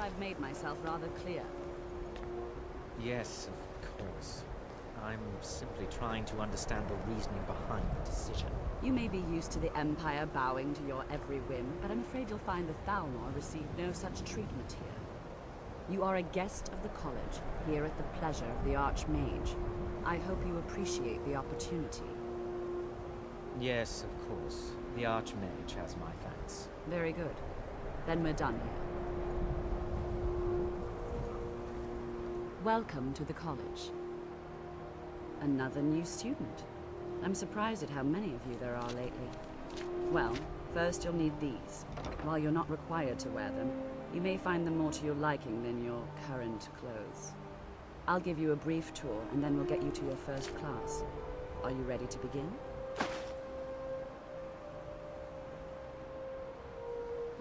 I've made myself rather clear. Yes, of course. I'm simply trying to understand the reasoning behind the decision. You may be used to the Empire bowing to your every whim, but I'm afraid you'll find the Thalmor received no such treatment here. You are a guest of the college, here at the pleasure of the Archmage. I hope you appreciate the opportunity. Yes, of course. The Archmage has my thanks. Very good. Then we're done here. Welcome to the college. Another new student. I'm surprised at how many of you there are lately. Well, first you'll need these. While you're not required to wear them, you may find them more to your liking than your current clothes. I'll give you a brief tour, and then we'll get you to your first class. Are you ready to begin?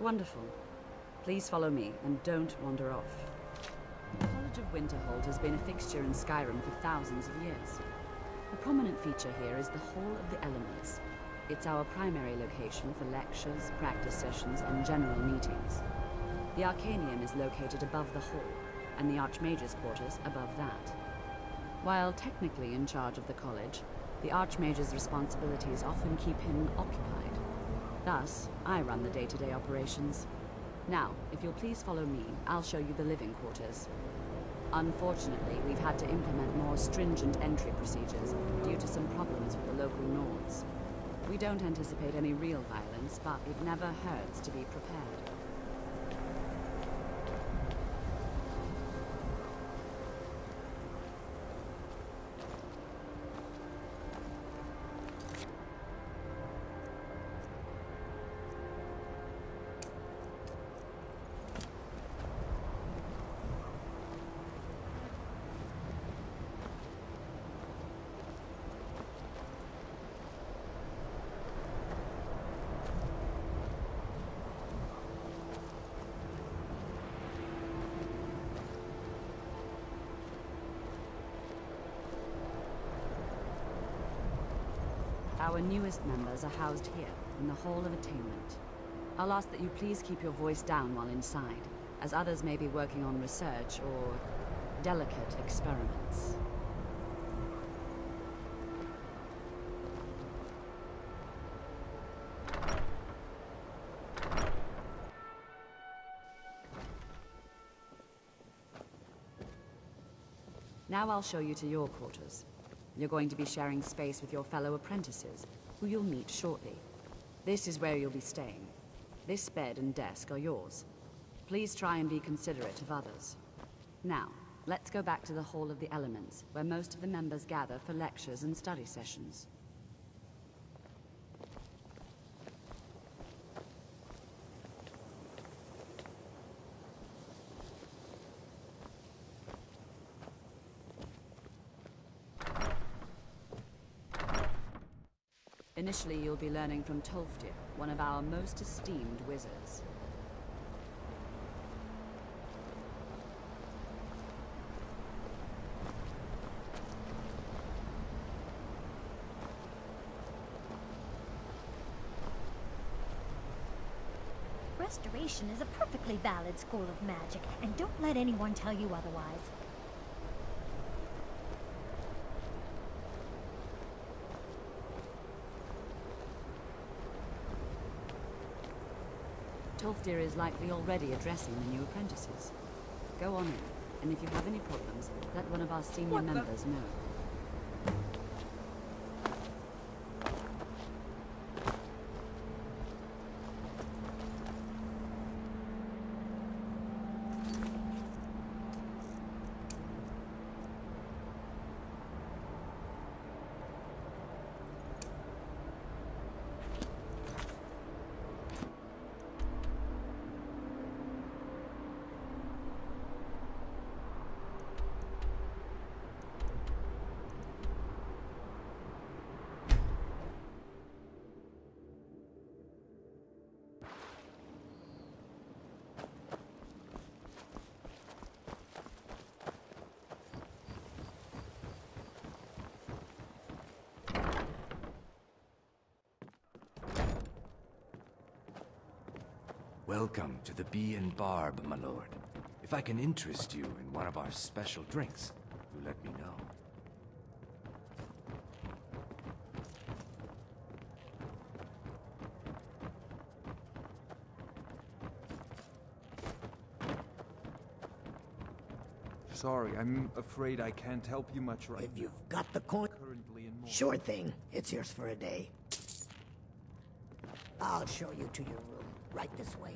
Wonderful. Please follow me, and don't wander off. The College of Winterhold has been a fixture in Skyrim for thousands of years. A prominent feature here is the Hall of the Elements. It's our primary location for lectures, practice sessions, and general meetings. The Arcanium is located above the hall, and the Archmage's quarters above that. While technically in charge of the college, the Archmage's responsibilities often keep him occupied. Thus, I run the day-to-day operations. Now, if you'll please follow me, I'll show you the living quarters. Unfortunately, we've had to implement more stringent entry procedures due to some problems with the local Nords. We don't anticipate any real violence, but it never hurts to be prepared. Our newest members are housed here, in the Hall of Attainment. I'll ask that you please keep your voice down while inside, as others may be working on research or delicate experiments. Now I'll show you to your quarters. You're going to be sharing space with your fellow apprentices, who you'll meet shortly. This is where you'll be staying. This bed and desk are yours. Please try and be considerate of others. Now, let's go back to the Hall of the Elements, where most of the members gather for lectures and study sessions. Initially, you'll be learning from Tolfdir, one of our most esteemed wizards. Restoration is a perfectly valid school of magic, and don't let anyone tell you otherwise. Tolfdir is likely already addressing the new apprentices. Go on in, and if you have any problems, let one of our senior members know. Welcome to the Bee and Barb, my lord. If I can interest you in one of our special drinks, you let me know. Sorry, I'm afraid I can't help you much right If now. you've got the coin, Currently in sure thing. It's yours for a day. I'll show you to your room. Right this way.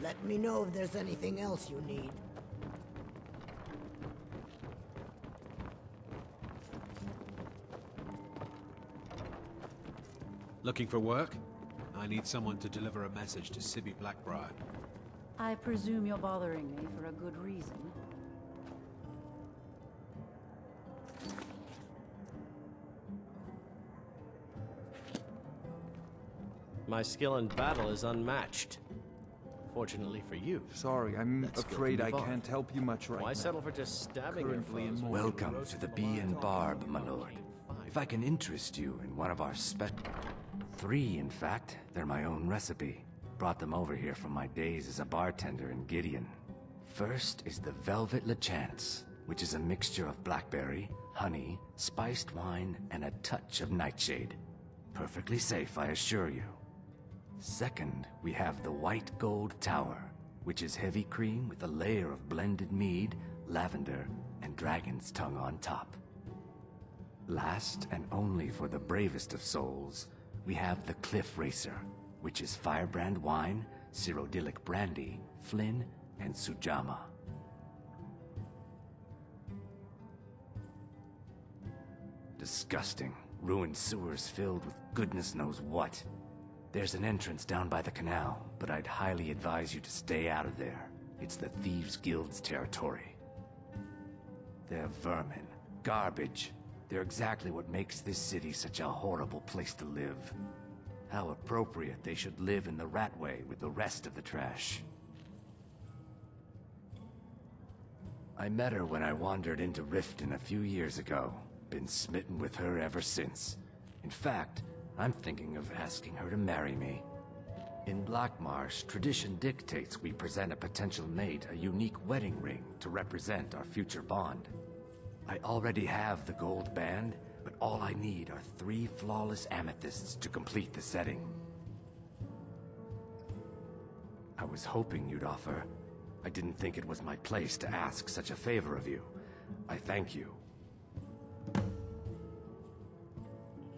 Let me know if there's anything else you need. Looking for work? I need someone to deliver a message to Sibby Blackbriar. I presume you're bothering me for a good reason. My skill in battle is unmatched. Fortunately for you. Sorry, I'm Let's go afraid to I the bar. can't help you much right Why now. settle for just stabbing your Currently in foes? mourning. Welcome to the Bee and Barb, my lord. If I can interest you in one of our three, in fact, they're my own recipe. Brought them over here from my days as a bartender in Gideon. First is the Velvet LeChance, which is a mixture of blackberry, honey, spiced wine, and a touch of nightshade. Perfectly safe, I assure you. Second, we have the White Gold Tower, which is heavy cream with a layer of blended mead, lavender, and dragon's tongue on top. Last, and only for the bravest of souls, we have the Cliff Racer, which is firebrand wine, Cyrodiilic brandy, Flynn, and Sujama. Disgusting. Ruined sewers filled with goodness knows what. There's an entrance down by the canal, but I'd highly advise you to stay out of there. It's the Thieves' Guild's territory. They're vermin. Garbage. They're exactly what makes this city such a horrible place to live. How appropriate they should live in the Ratway with the rest of the trash. I met her when I wandered into Riften a few years ago. Been smitten with her ever since. In fact, I'm thinking of asking her to marry me. In Blackmarsh, tradition dictates we present a potential mate a unique wedding ring to represent our future bond. I already have the gold band, but all I need are 3 flawless amethysts to complete the setting. I was hoping you'd offer. I didn't think it was my place to ask such a favor of you. I thank you.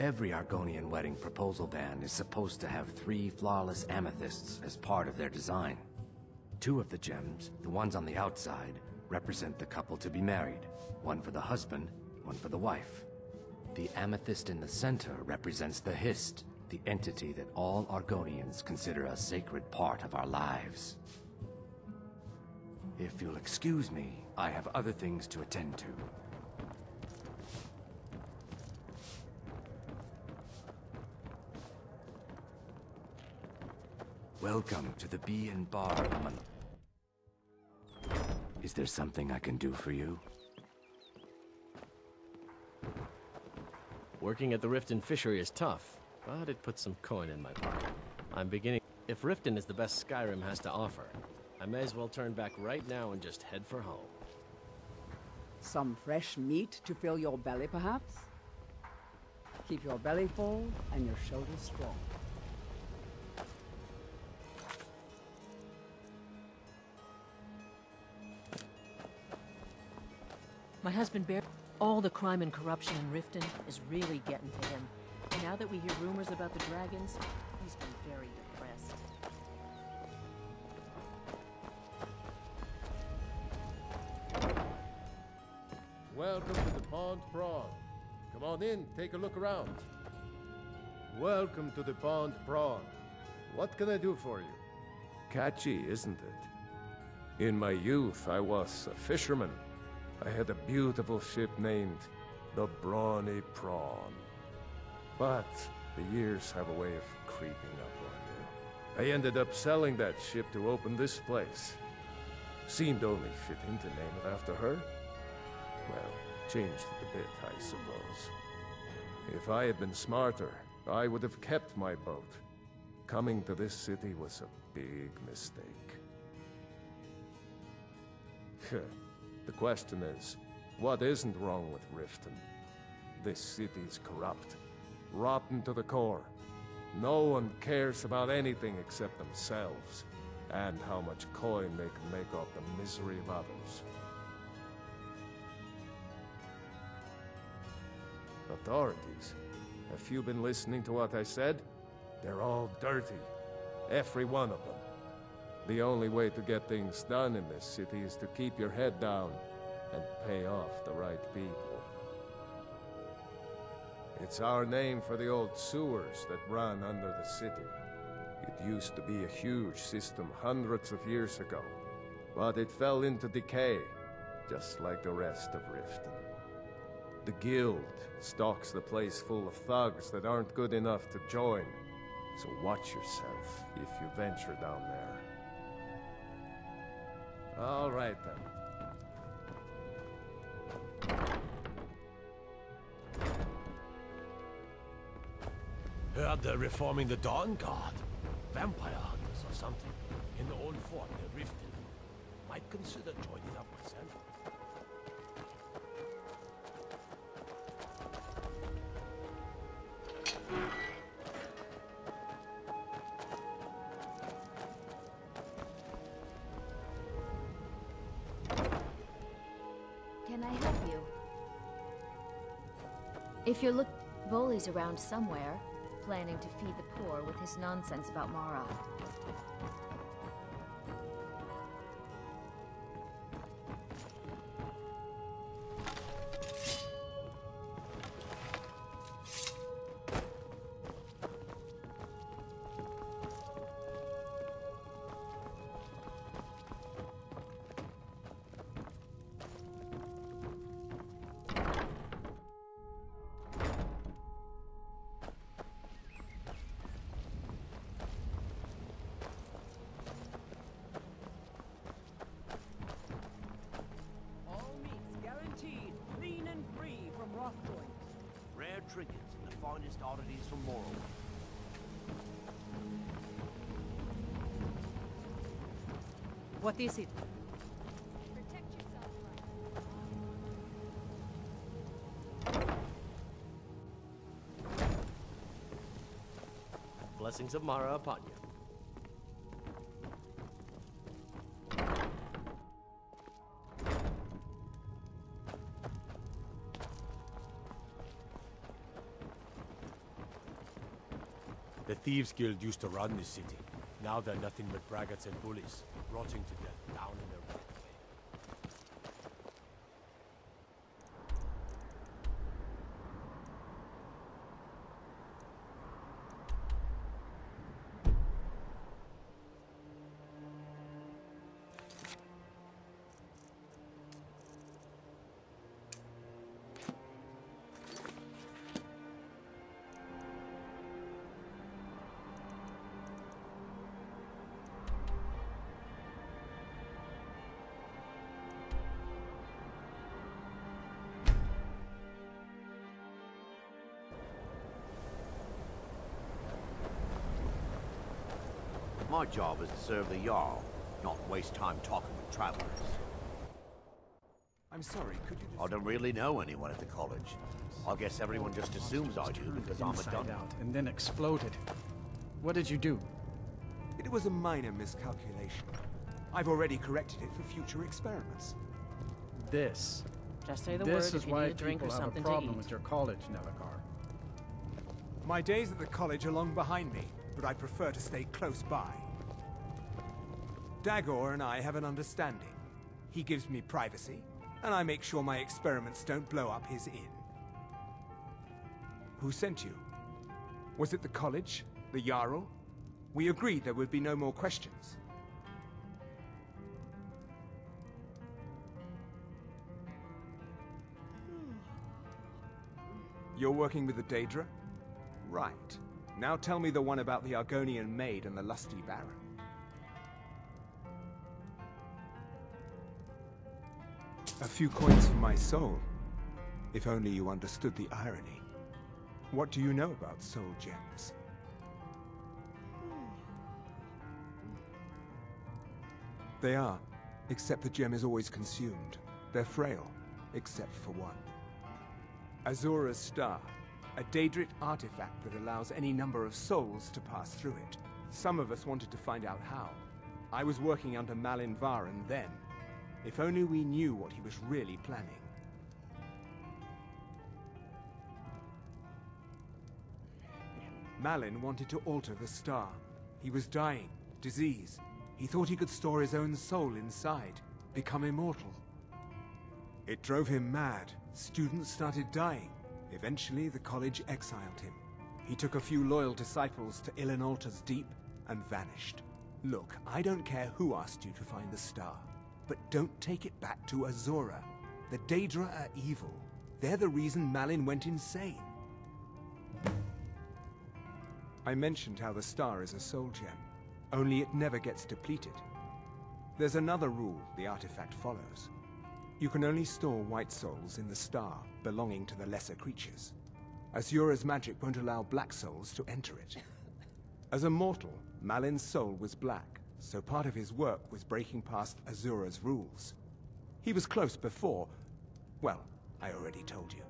Every Argonian wedding proposal band is supposed to have 3 flawless amethysts as part of their design. 2 of the gems, the ones on the outside, represent the couple to be married. 1 for the husband, 1 for the wife. The amethyst in the center represents the Hist, the entity that all Argonians consider a sacred part of our lives. If you'll excuse me, I have other things to attend to. Welcome to the Bee and Barb. Is there something I can do for you? Working at the Riften fishery is tough, but it puts some coin in my pocket. I'm beginning... If Riften is the best Skyrim has to offer, I may as well turn back right now and just head for home. Some fresh meat to fill your belly, perhaps? Keep your belly full and your shoulders strong. My husband bear all the crime and corruption in Riften is really getting to him. And now that we hear rumors about the dragons, he's been very depressed. Welcome to the Pond Prawn. Come on in, take a look around. Welcome to the Pond Prawn. What can I do for you? Catchy, isn't it? In my youth, I was a fisherman. I had a beautiful ship named the Brawny Prawn. But The years have a way of creeping up on you. I ended up selling that ship to open this place. Seemed only fitting to name it after her. Well, changed it a bit, I suppose. If I had been smarter, I would have kept my boat. Coming to this city was a big mistake. The question is, what isn't wrong with Riften? This city's corrupt, rotten to the core. No one cares about anything except themselves, and how much coin they can make off the misery of others. Authorities, have you been listening to what I said? They're all dirty. Every one of them. The only way to get things done in this city is to keep your head down and pay off the right people. It's our name for the old sewers that run under the city. It used to be a huge system hundreds of years ago, but it fell into decay, just like the rest of Riften. The guild stocks the place full of thugs that aren't good enough to join, so watch yourself if you venture down there. All right, then. Heard they're reforming the Dawn Guard. Vampire hunters or something. In the old fort near Riften. Might consider joining up myself. Can I help you? If you're Bully's around somewhere, planning to feed the poor with his nonsense about Mara. Rare trinkets and the finest oddities from Morrowind. What is it? Protect yourself, Blessings of Mara upon you. The Thieves Guild used to run this city. Now they're nothing but braggarts and bullies, rotting to death down in their right way. My job is to serve the Jarl, not waste time talking with travelers. I'm sorry, could you just... I don't really know anyone at the college. I guess everyone just assumes I do because I'm a Inside dummy. out and then exploded. What did you do? It was a minor miscalculation. I've already corrected it for future experiments. This. Just say the word This is if you why need a drink or people have a something to problem eat. with your college, Nelagar. My days at the college are long behind me, but I prefer to stay close by. Dagor and I have an understanding. He gives me privacy, and I make sure my experiments don't blow up his inn. Who sent you? Was it the college? The Jarl? We agreed there would be no more questions. You're working with the Daedra? Right. Now tell me the one about the Argonian maid and the lusty baron. A few coins for my soul. If only you understood the irony. What do you know about soul gems? They are, except the gem is always consumed. They're frail, except for one. Azura's Star, a Daedric artifact that allows any number of souls to pass through it. Some of us wanted to find out how. I was working under Malin Varen then. If only we knew what he was really planning. Malin wanted to alter the star. He was dying, disease. He thought he could store his own soul inside, become immortal. It drove him mad. Students started dying. Eventually, the college exiled him. He took a few loyal disciples to Illinalta's Deep and vanished. Look, I don't care who asked you to find the star, but don't take it back to Azura. The Daedra are evil. They're the reason Malin went insane. I mentioned how the star is a soul gem, only it never gets depleted. There's another rule the artifact follows. You can only store white souls in the star belonging to the lesser creatures. Azura's magic won't allow black souls to enter it. As a mortal, Malin's soul was black, so part of his work was breaking past Azura's rules. He was close before. Well, I already told you.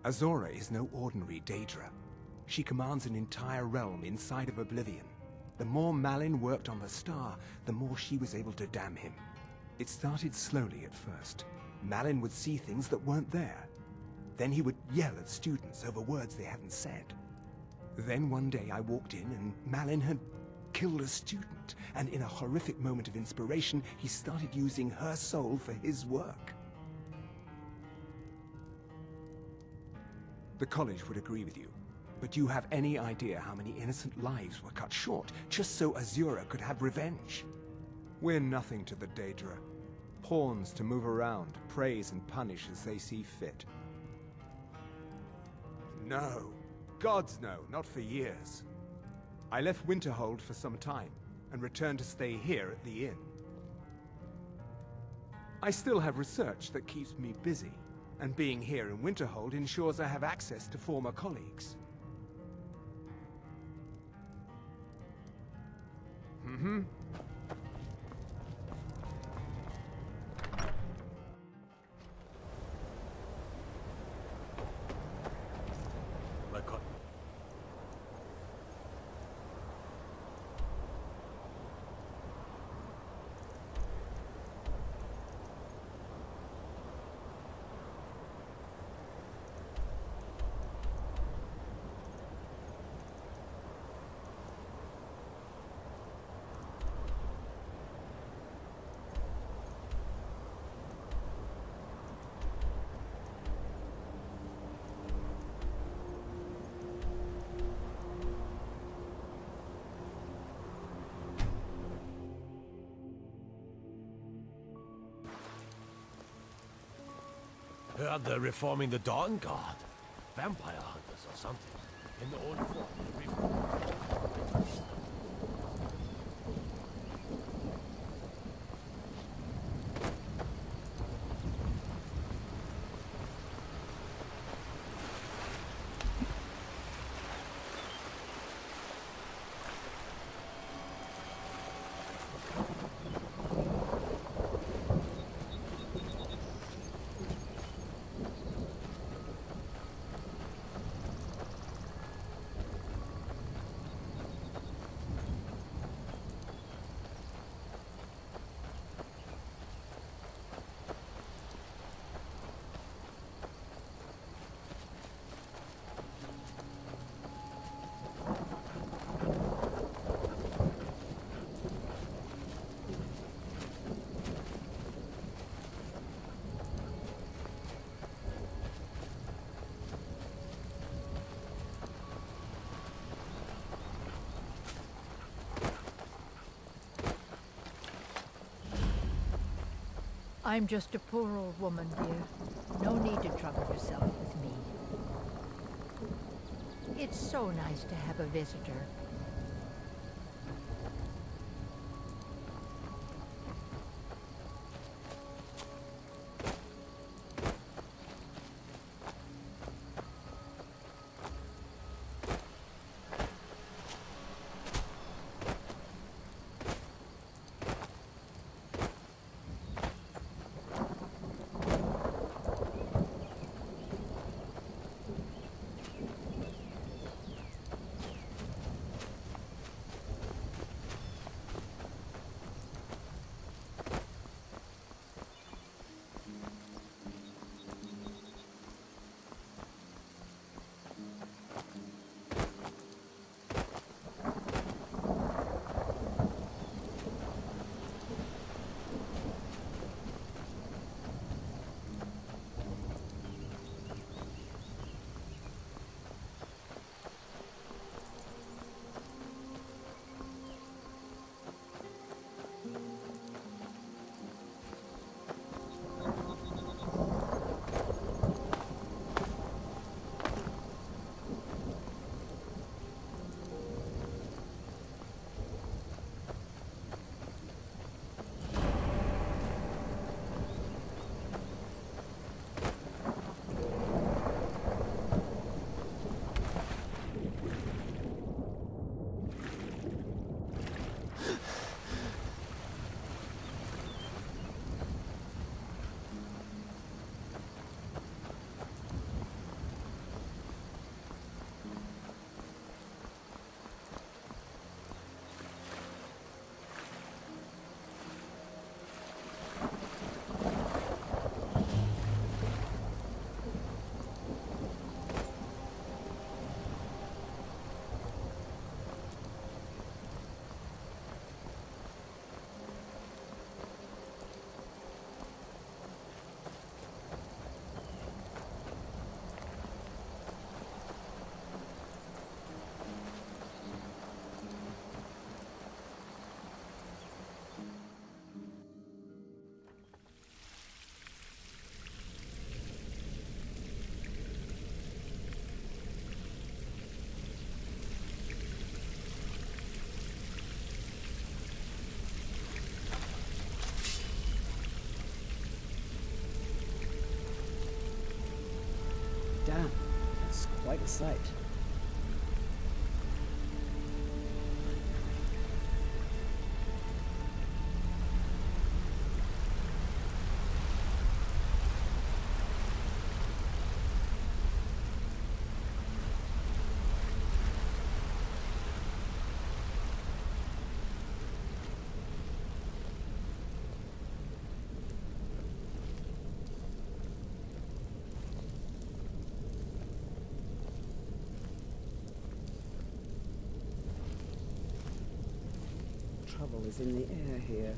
Azura is no ordinary Daedra. She commands an entire realm inside of Oblivion. The more Malin worked on the star, the more she was able to damn him. It started slowly at first. Malin would see things that weren't there. Then he would yell at students over words they hadn't said. Then one day I walked in and Malin had killed a student, and in a horrific moment of inspiration, he started using her soul for his work. The college would agree with you, but do you have any idea how many innocent lives were cut short just so Azura could have revenge? We're nothing to the Daedra. Pawns to move around, praise and punish as they see fit. No. Gods no, not for years. I left Winterhold for some time and returned to stay here at the inn. I still have research that keeps me busy, and being here in Winterhold ensures I have access to former colleagues. Mm-hmm. Heard they're reforming the Dawn Guard. Vampire hunters or something. In the old fort. I'm just a poor old woman, dear. No need to trouble yourself with me. It's so nice to have a visitor. Damn, that's quite a sight. Trouble is in the air here.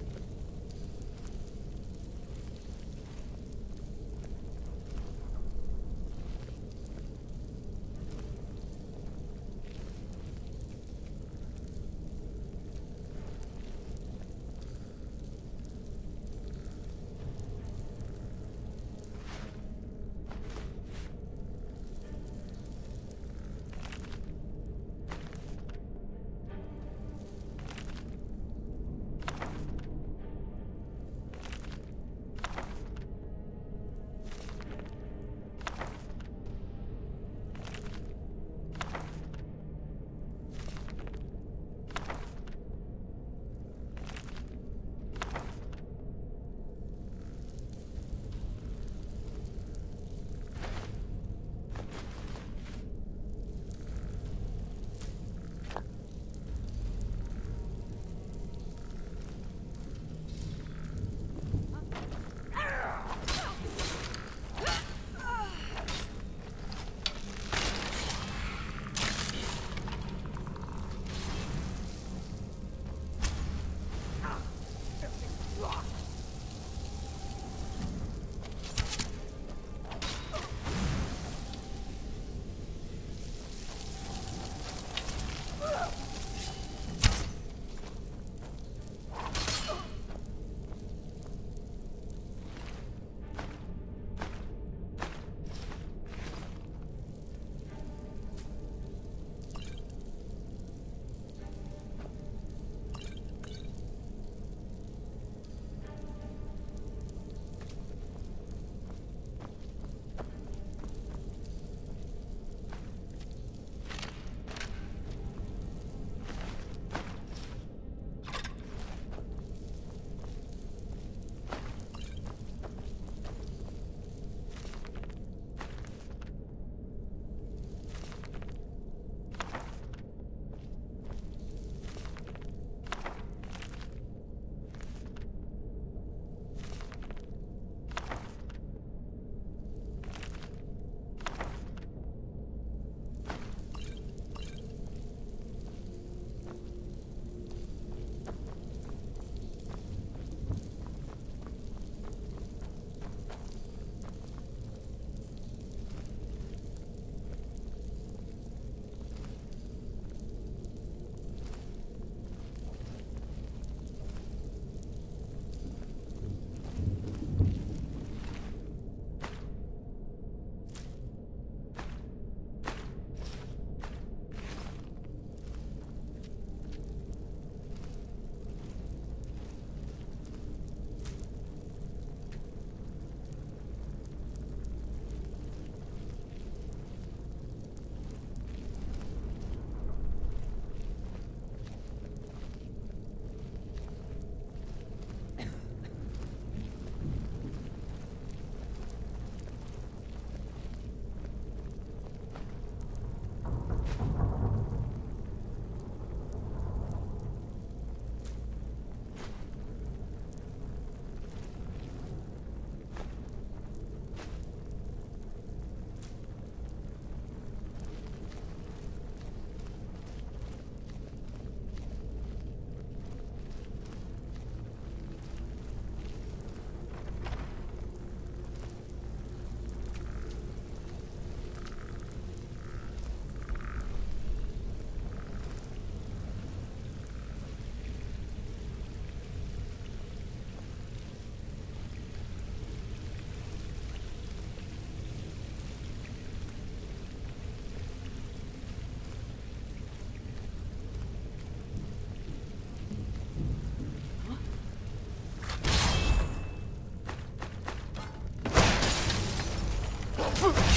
Ugh!